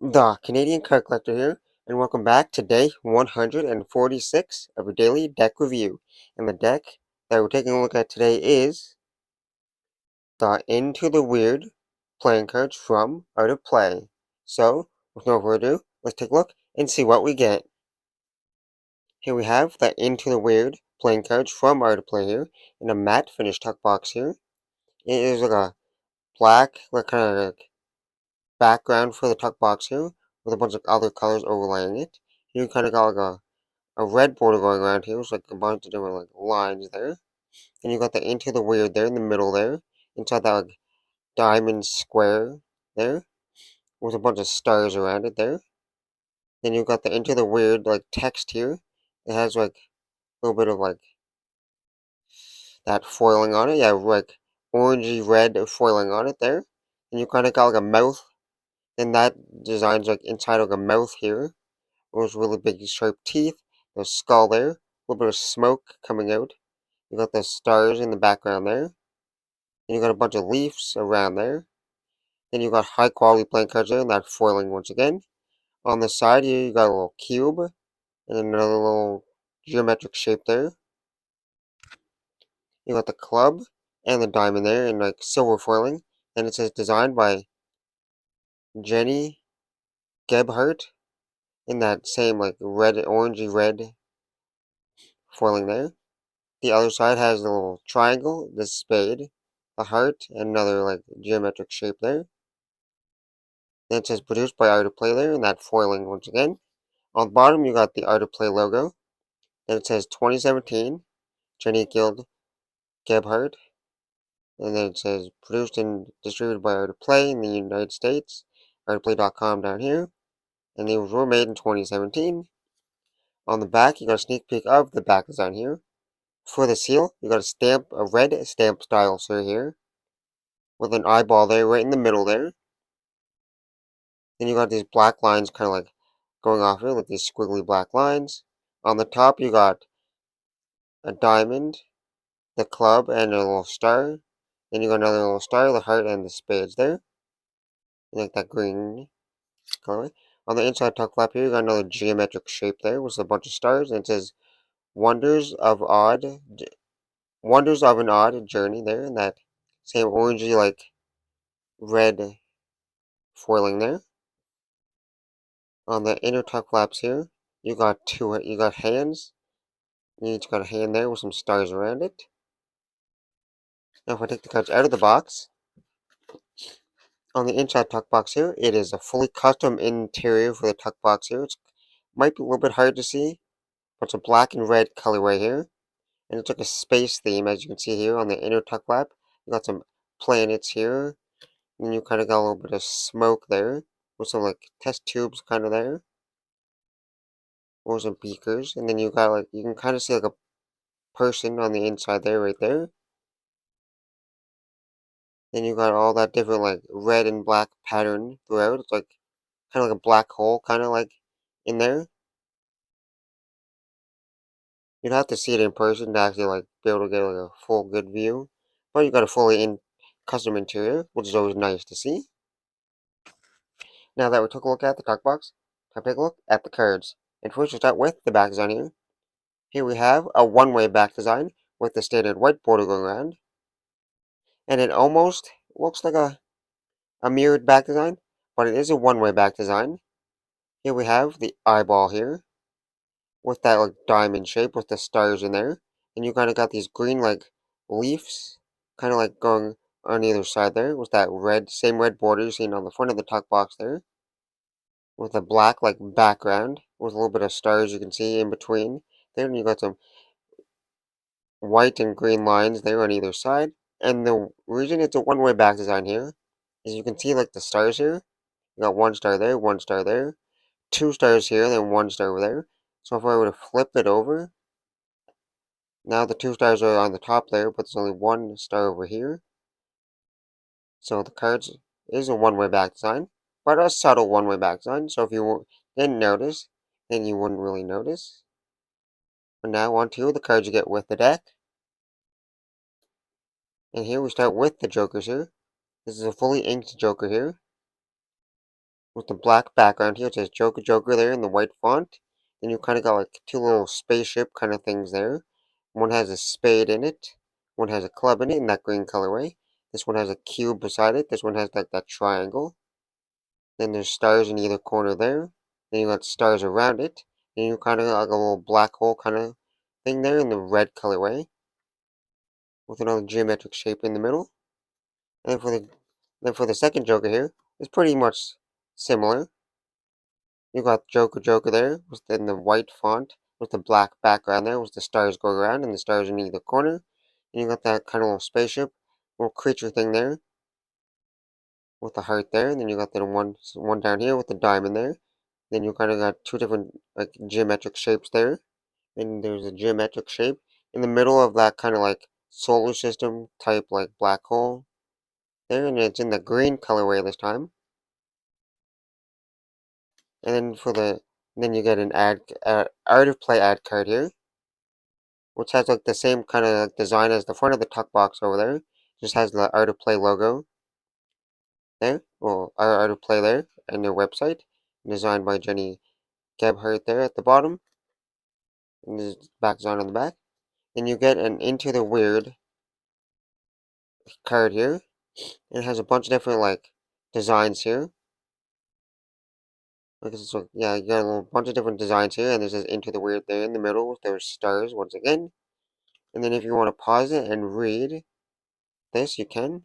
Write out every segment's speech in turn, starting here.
The Canadian Card Collector here, and welcome back to day 146 of your daily deck review. And the deck that we're taking a look at today is the Into the Weird playing cards from Art of Play. So, with no further ado, let's take a look and see what we get. Here we have the Into the Weird playing cards from Art of Play here, in a matte finish tuck box here. It is like a black, like kind of like background for the tuck box here, with a bunch of other colors overlaying it. You kind of got like a red border going around here, so like a bunch of different like lines there. And you got the Into the Weird there in the middle there, inside that like diamond square there, with a bunch of stars around it there. Then you got the Into the Weird like text here. It has like a little bit of like that foiling on it, yeah, like orangey red foiling on it there. And you kind of got like a mouth, and that design's like inside of a mouth here. Those really big sharp teeth, the skull there, a little bit of smoke coming out. You got the stars in the background there. And you got a bunch of leaves around there. Then you got high quality playing cards there, and that foiling once again. On the side here, you got a little cube and another little geometric shape there. You got the club and the diamond there, and like silver foiling. And it says designed by Jenny Gebhardt in that same like red, orangey red foiling there. The other side has the little triangle, the spade, the heart, and another like geometric shape there. Then it says produced by Art of Play there, and that foiling once again. On the bottom, you got the Art of Play logo. Then it says 2017, Jenny Guild Gebhardt. And then it says produced and distributed by Art of Play in the United States. Artofplay.com down here. And these were made in 2017. On the back, you got a sneak peek of the back design here. For the seal, you got a red stamp style here, with an eyeball there right in the middle there. Then you got these black lines kind of like going off here, like these squiggly black lines. On the top, you got a diamond, the club, and a little star. Then you got another little star, the heart, and the spades there. Like that green color. On the inside tuck flap here, you got another geometric shape there with a bunch of stars, and it says Wonders of an Odd Journey there, and that same orangey like red foiling there. On the inner tuck flaps here, you got hands. You each got a hand there with some stars around it. Now if I take the cards out of the box, on the inside tuck box here, it is a fully custom interior for the tuck box here. It might be a little bit hard to see, but it's a black and red colorway here. And it's like a space theme, as you can see here on the inner tuck flap. You got some planets here, and you kind of got a little bit of smoke there, with some like test tubes kind of there, or some beakers. And then you got like, you can kind of see like a person on the inside there, right there. Then you got all that different like red and black pattern throughout. It's like kind of like a black hole, kind of like in there. You'd have to see it in person to actually like be able to get like a full good view. But you got a fully in custom interior, which is always nice to see. Now that we took a look at the talk box, time to take a look at the cards. And first we'll start with the back design here. Here we have a one-way back design with the standard white border going around. And it almost looks like a mirrored back design, but it is a one-way back design. Here we have the eyeball here, with that like diamond shape with the stars in there. And you kind of got these green like leaves kind of like going on either side there with that same red border you seen on the front of the tuck box there, with a black like background with a little bit of stars you can see in between there. And you got some white and green lines there on either side. And the reason it's a one-way back design here is you can see like the stars here. You got one star there, two stars here, then one star over there. So if I were to flip it over, now the two stars are on the top there, but there's only one star over here. So the cards is a one-way back design, but a subtle one-way back design. So if you didn't notice, then you wouldn't really notice. But now on to the cards you get with the deck. And here we start with the Jokers here. This is a fully inked Joker here. with the black background here. It says Joker Joker there in the white font. Then you kind of got like two little spaceship kind of things there. One has a spade in it. One has a club in it in that green colorway. This one has a cube beside it. This one has like that triangle. Then there's stars in either corner there. Then you got stars around it. Then you kind of got like a little black hole kind of thing there in the red colorway with another geometric shape in the middle. And then for the second Joker here, it's pretty much similar. You got Joker Joker there, in the white font, with the black background there, with the stars going around, and the stars in either corner. And you got that kind of little spaceship, little creature thing there, with the heart there. And then you got the one down here with the diamond there. Then you kind of got two different like geometric shapes there. And there's a geometric shape in the middle of that kind of like solar system type like black hole there, and it's in the green colorway this time. And then you get an art of play ad card here, which has like the same kind of like design as the front of the tuck box over there. Just has the art of play logo there, well, art of play there, and their website, designed by Jenny Gebhardt there at the bottom, and the back design on the back. Then you get an Into the Weird card here. It has a bunch of different like designs here. So yeah, you got a little bunch of different designs here, and there's this Into the Weird there in the middle with those stars once again. And then if you want to pause it and read this, you can.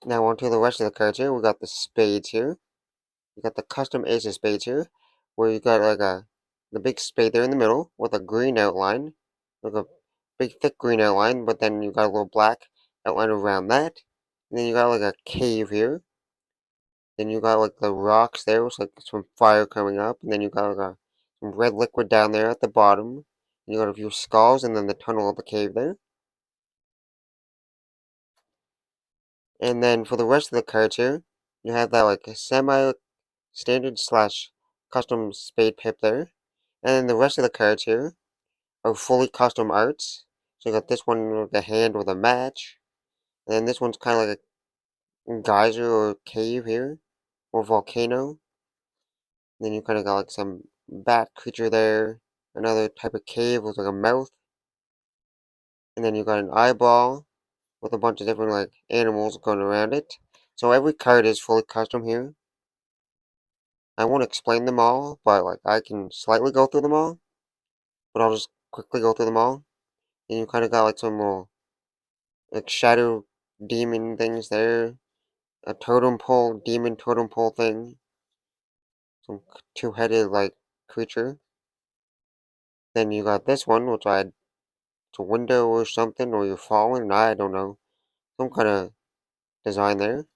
Now on to the rest of the cards here. We got the spades here. You got the custom ace of spades here, where you got like the big spade there in the middle with a green outline, like a big thick green outline, but then you got a little black outline around that. And then you got like a cave here. Then you got like the rocks there with like some fire coming up, and then you got like some red liquid down there at the bottom. And you got a few skulls, and then the tunnel of the cave there. And then for the rest of the cards here, you have that like semi-standard slash custom spade pip there. And then the rest of the cards here are fully custom arts. So you got this one with a hand with a match. And then this one's kind of like a geyser or cave here, or volcano. And then you kind of got like some bat creature there. Another type of cave with like a mouth. And then you got an eyeball with a bunch of different like animals going around it. So every card is fully custom here. I won't explain them all, but like I can slightly go through them all. But I'll just quickly go through them all. And you kind of got like some little like shadow demon things there. A totem pole, demon totem pole thing. Some two-headed like creature. Then you got this one, which it's a window or something, or you're falling. I don't know. Some kind of design there.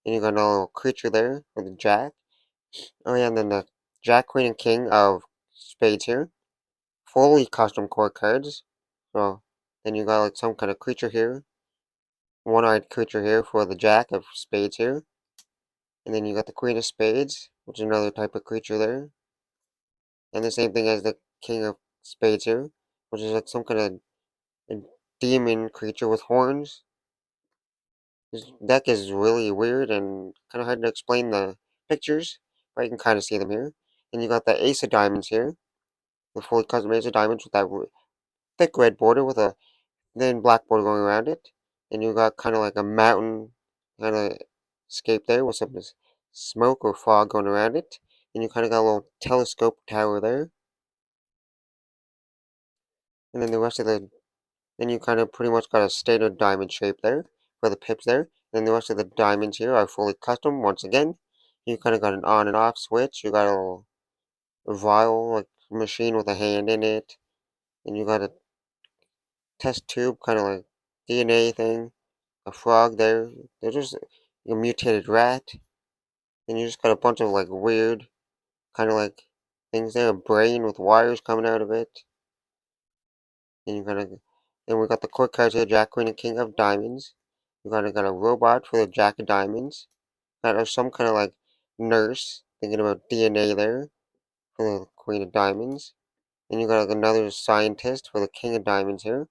And you got a little creature there with a jack. Oh yeah, and then the Jack, Queen, and King of Spades here. Fully custom core cards. So then you got like some kind of creature here. One-eyed creature here for the Jack of Spades here. And then you got the Queen of Spades, which is another type of creature there. And the same thing as the King of Spades here, which is like some kind of a demon creature with horns. This deck is really weird and kind of hard to explain the pictures, but you can kind of see them here. And you got the Ace of Diamonds here, the fully custom Ace of Diamonds with that thick red border with a thin black border going around it. And you got kind of like a mountain kind of scape there with some smoke or fog going around it. And you kind of got a little telescope tower there. And then the rest of then you kind of pretty much got a standard diamond shape there for the pips there. Then the rest of the diamonds here are fully custom once again. You kind of got an on and off switch. You got a little vial like machine with a hand in it. And you got a test tube kind of like DNA thing. A frog there. There's just a mutated rat. And you just got a bunch of like weird kind of like things there. A brain with wires coming out of it. And you gotta then we got the court cards here, Jack, Queen, and King of Diamonds. You got a robot for the Jack of Diamonds. Got some kind of like nurse thinking about DNA there for the Queen of Diamonds. Then you got like, another scientist for the King of Diamonds here.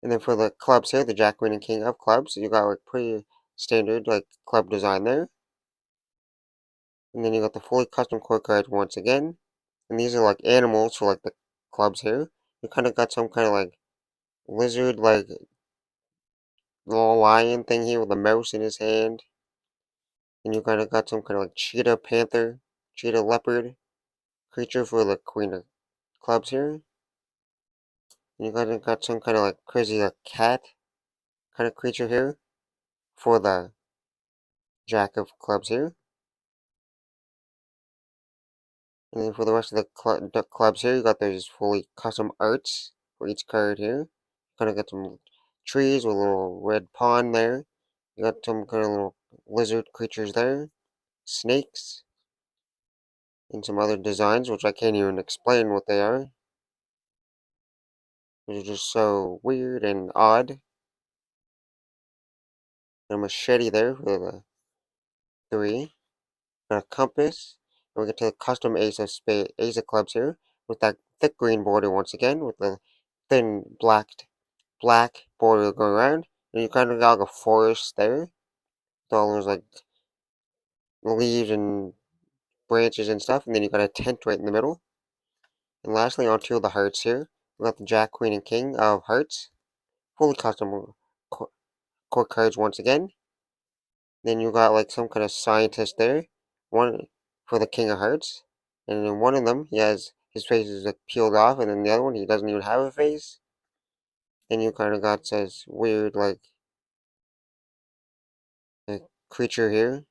And then for the clubs here, the Jack, Queen, and King of Clubs, you got like pretty standard like club design there. And then you got the fully custom core cards once again. And these are like animals for like the clubs here. You kind of got some kind of like lizard, like little lion thing here with a mouse in his hand. And you kind of got some kind of like cheetah, panther, cheetah, leopard creature for the queen of clubs here. And you kind of got some kind of like crazy like cat kind of creature here for the jack of clubs here. And then for the rest of the clubs here, you got those fully custom arts for each card here. Kind of got some trees with a little red pond there. You got some kind of little lizard creatures there, snakes, and some other designs, which I can't even explain what they are. They're just so weird and odd. And a machete there for the three. And a compass. And we get to the custom ace of clubs here with that thick green border once again with the thin black border going around. And you kind of got like a forest there with all those like leaves and branches and stuff. And then you got a tent right in the middle. And lastly, on two of the hearts here, we got the Jack, Queen, and King of Hearts, fully custom core cards once again. Then you got like some kind of scientist there, one for the King of Hearts, and then one of them he has his face is like peeled off, and then the other one he doesn't even have a face. Then you kind of got this weird like creature here,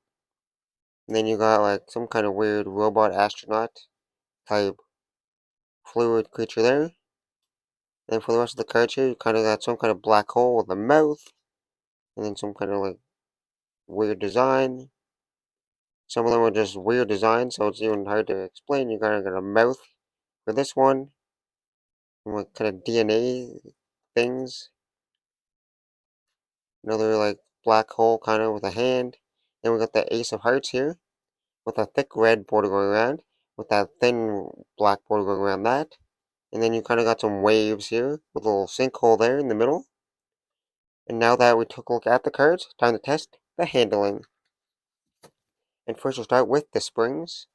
and then you got like some kind of weird robot astronaut type fluid creature there. And for the rest of the cards here, you kind of got some kind of black hole with a mouth, and then some kind of like weird design. Some of them are just weird designs, so it's even hard to explain. You kind of got a mouth for this one, and what kind of DNA things. Another like black hole kind of with a hand. Then we got the Ace of Hearts here with a thick red border going around, with that thin black border going around that. And then you kind of got some waves here with a little sinkhole there in the middle. And now that we took a look at the cards, time to test the handling. And first we'll start with the springs.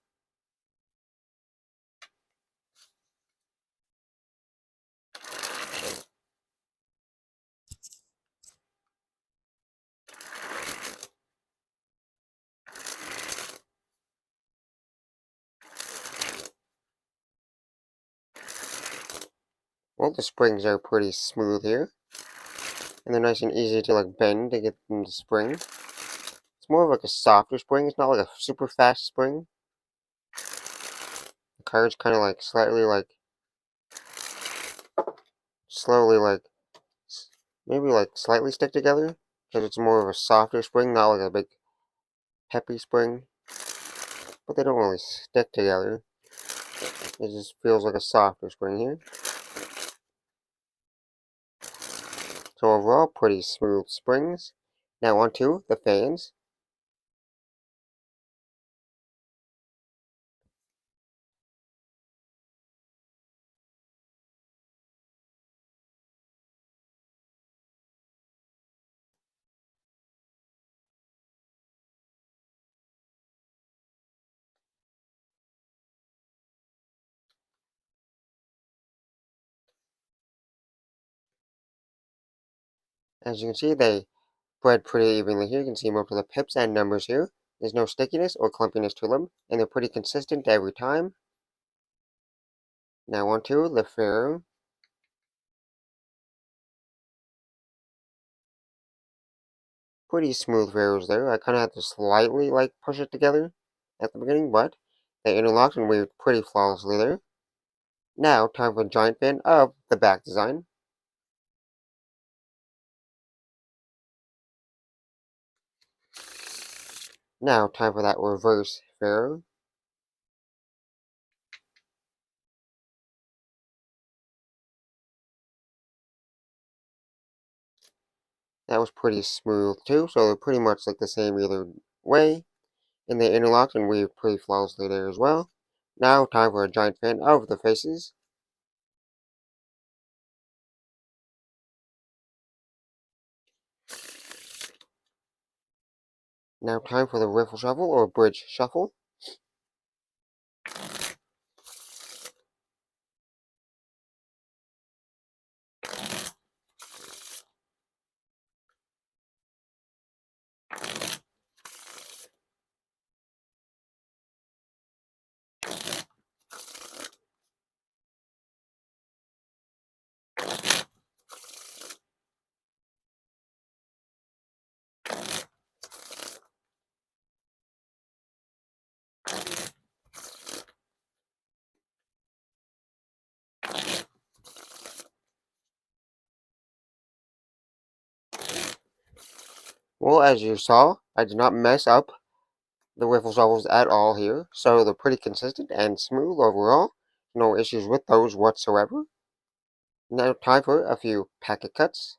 Well, the springs are pretty smooth here. And they're nice and easy to like bend to get them to spring. It's more of like a softer spring. It's not like a super fast spring. The cards kind of like slowly maybe like slightly stick together because it's more of a softer spring, not like a big peppy spring. But they don't really stick together. It just feels like a softer spring here. So overall, pretty smooth springs. Now onto the fans. As you can see, they spread pretty evenly here. You can see most of the pips and numbers here. There's no stickiness or clumpiness to them, and they're pretty consistent every time. Now onto the Pharaoh. Pretty smooth Pharaohs there. I kind of had to slightly like push it together at the beginning, but they interlocked and weaved pretty flawlessly there. Now, time for a giant fan of the back design. Now, time for that reverse Pharaoh. That was pretty smooth too, so they're pretty much like the same either way. And they interlocked and weaved pretty flawlessly there as well. Now, time for a giant fan of the faces. Now time for the riffle shuffle or bridge shuffle. Well, as you saw, I did not mess up the riffle shuffles at all here, so they're pretty consistent and smooth overall. No issues with those whatsoever. Now time for a few packet cuts.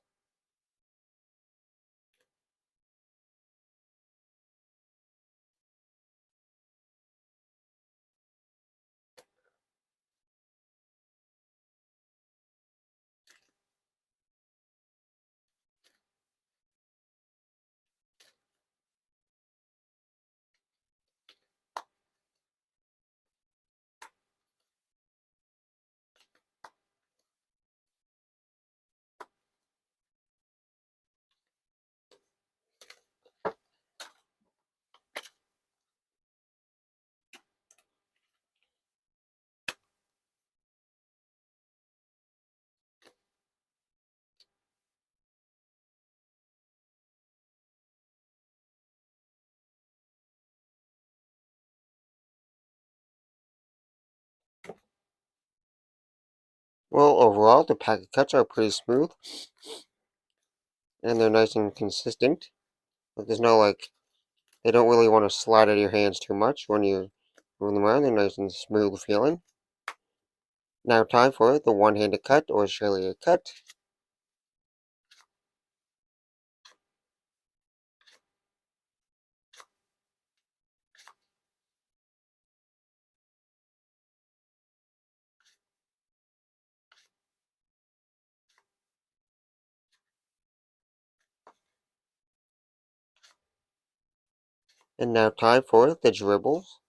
Well, overall, the packet cuts are pretty smooth, and they're nice and consistent. Like, there's no, like, they don't really want to slide out of your hands too much when you move them around. They're nice and smooth feeling. Now time for the one-handed cut or Australia cut. And now time for the dribbles.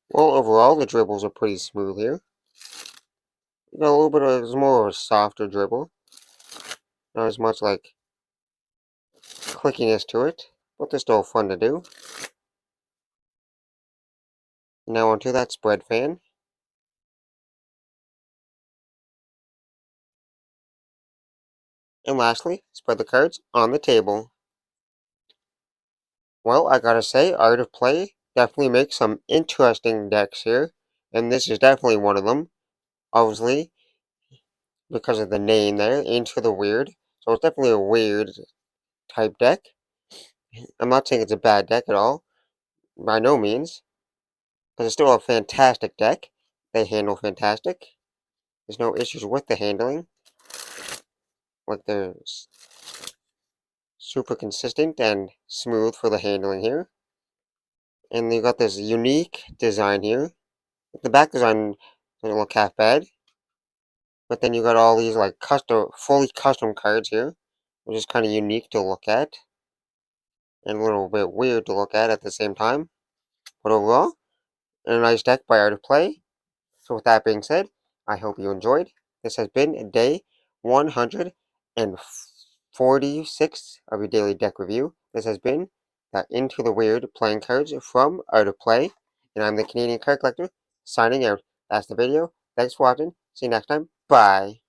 Well, overall, the dribbles are pretty smooth here. You got a little bit of, it's more of a softer dribble. Not as much, like, clickiness to it, but they're still fun to do. Now onto that spread fan. And lastly, spread the cards on the table. Well, I gotta say, Art of Play definitely makes some interesting decks here, and this is definitely one of them. Obviously, because of the name there, Into the Weird. So it's definitely a weird type deck. I'm not saying it's a bad deck at all, by no means, because it's still a fantastic deck. They handle fantastic. There's no issues with the handling. Like, they're super consistent and smooth for the handling here. And you got this unique design here. The back design doesn't look half bad. But then you got all these like fully custom cards here, which is kind of unique to look at. And a little bit weird to look at the same time. But overall, a nice deck by Art of Play. So with that being said, I hope you enjoyed. This has been day 146 of your daily deck review. This has been the Into the Weird playing cards from Art of Play, and I'm the Canadian Card Collector, signing out. That's the video. Thanks for watching. See you next time. Bye.